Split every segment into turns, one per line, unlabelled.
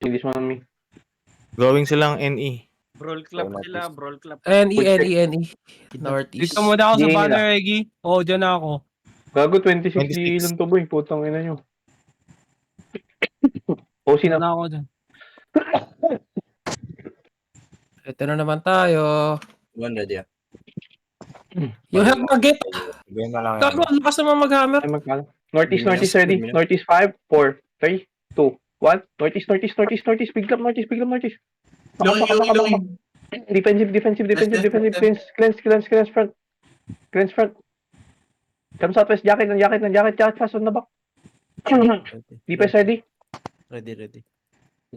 This one on me.
Going silang NE.
Brawl Club sila, Brawl Club.
N-E. Northeast.
Dito muna ako sa
Hindi
banner, Egi. Oo, dyan na ako.
Gago 26 di
26.
ilong to boy. Putang ina nyo. O
Dyan
sino?
na ako dyan.
Ito na naman tayo.
One ready ah.
You have target.
Game na lang yan.
Gago, ang lakas naman mag-hammer.
Ay magkano? Northeast,
Luminous,
northeast ready.
luminous.
Northeast 5, 4, 3, 2, 1. Northeast, northeast, northeast, northeast. Big club, northeast, big club, northeast.
Looking.
Defensive, defensive, defensive, defensive. Cleanse front. Cleanse front. Come southwest, jacket, jacket, fast on the back. Defense ready.
Ready. Hindi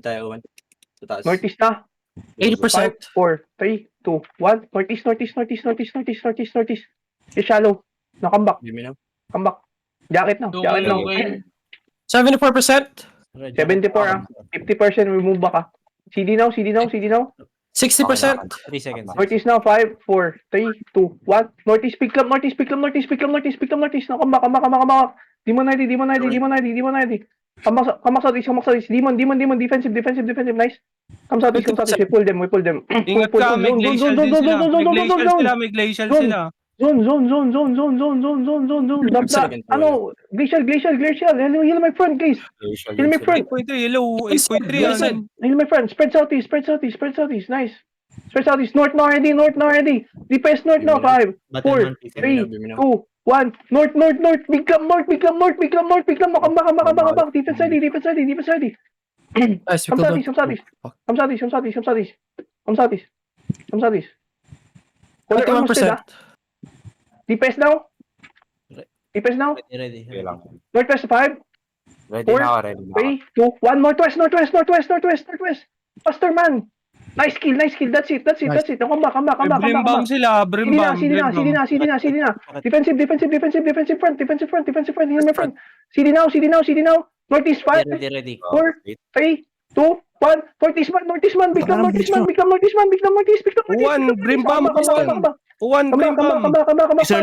tayo uwan. Sa taas.
Northeast na.
80%.
5, 4, 3, 2, 1. Northeast. It's shallow. Now come back.
Give me now.
Come back. Jacket now. Jacket now.
Okay.
74%.
Ready.
74 ah. 50% remove back ah. CD now.
60%.
3 seconds.
Northeast now. 5, 4, 3, 2, 1. Northeast, pick up. Now come back. Demon ID. Come back southeast. Demon. Defensive. Nice. Come southeast. We pull them.
Ingat ka, may glacial din sila. May glacial sila.
Zone. Glacial. Heal my front, guys. Heal my front.
8.3, yellow. 8.3.
Heal my front. Spread southeast. Nice. Spread southeast. North now ready. DPS north now. 5, 4, 3, 2, 1. North. Big club north. Come back. Defense ready.
Nice, we
Come
could
southeast. Come southeast. Color almost dead,
21%.
ah. DPS now.
Ready.
Okay lang.
Northwest 5,
Ready
4,
na ako, ready na ako.
3, 2, 1. Northwest. Faster man. Nice kill. That's it. Come back.
Brimbang sila, brimbang.
CD na. Defensive front. Heal my front. CD now. Northeast 5,
Ready.
4, 3, 2, 1. Northeast man. Big club northeast.
One, brimbang. One, brimbang.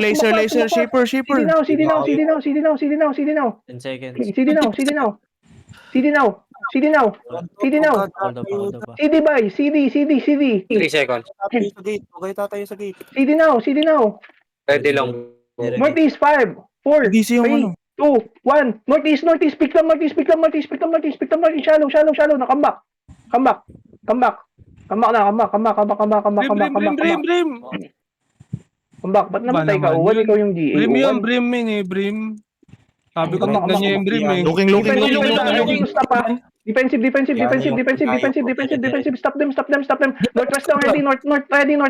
Laser, shaper.
CD now.
10 seconds.
CD now.
Hold up.
CD by. CD.
3 seconds.
Okay, tatayo sa gate.
CD now.
Ready lang.
Northeast 5, 4,
DC yung
3,
ano.
2, 1. Northeast. Pick up northeast. Shallow. Now come back. Come back na.
Brim.
Come back. Ba't namatay ka? Uwan, ikaw yung GA.
Brim
Uwan.
yun, Brim eh, Brim. Sabi ko
Come back,
tignan niya yung Brim eh.
Looking.
Stop ah. Defensive. Stop them. Northwest now ready. North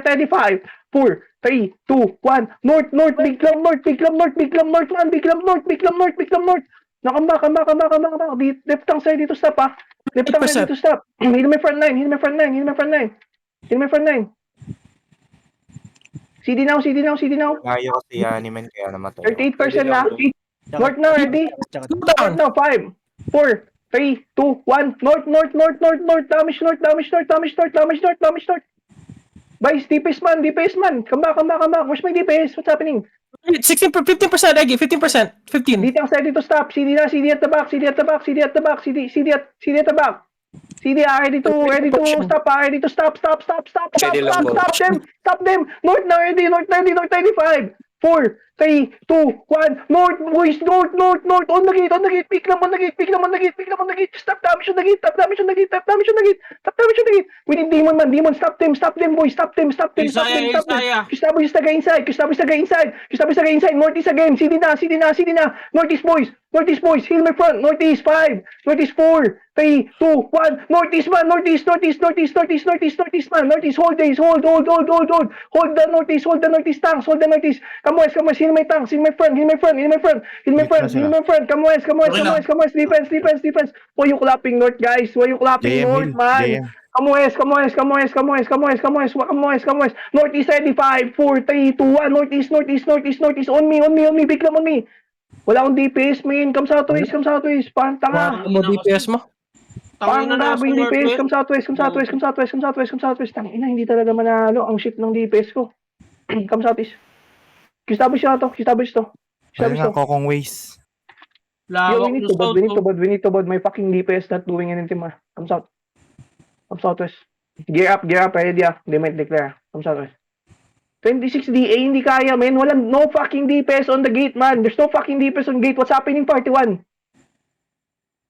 ready. 5, 4, 3, 2, 1. North. Big club north. Now come back. Left tank side dito stop ah. Heal my front line. CD now.
Ngayon kasi animan kaya namatay.
38% na. North now ready. North now 5, 4, 3, 2, 1. North. Damage north. Vice, DPS man. Come back. Where's my DPS? What's happening?
15%, Egi. 15%. 15.
Dito ang side dito stop. CD at the back. CD at the back. CD ready to stop. Ready to stop. Stop them. North now ready. North ready. 5, 4, 3, 2, 1. North. On the gate. Pick them on the gate. Stop damage on the gate. We need demon man. Stop them boys. Stop them.
Isaiah.
Establish the guy inside. Northeast again. CD na. Northeast boys. Heal my front. Northeast 5. Northeast 4, 3, 2, 1. Northeast man. Northeast man. Northeast hold days. Hold the northeast tanks. Come west. Heal my tanks. Heal my front. Come west. Defense. Why you clapping north, guys? North, man? Come west. Northeast ready. 5, 4, 3, 2, 1. Northeast. On me. Big club on me. Wala akong DPS, man. Come southwest. Pantanga.
Ano mo DPS mo?
Pangabo yung DPS. Come southwest. Tangina, hindi talaga manalo ang shit ng DPS ko. Come southeast. Establish to.
Kokong ways.
Yo,
Lawak
we need to, bud. My fucking DPS not doing anything, man. Come south. Come southwest. Gear up, ready ah. They might declare. Come southwest. 26 DA, hindi kaya, men. Walang, no fucking DPS on the gate, man. There's no fucking DPS on gate. What's happening, party 1?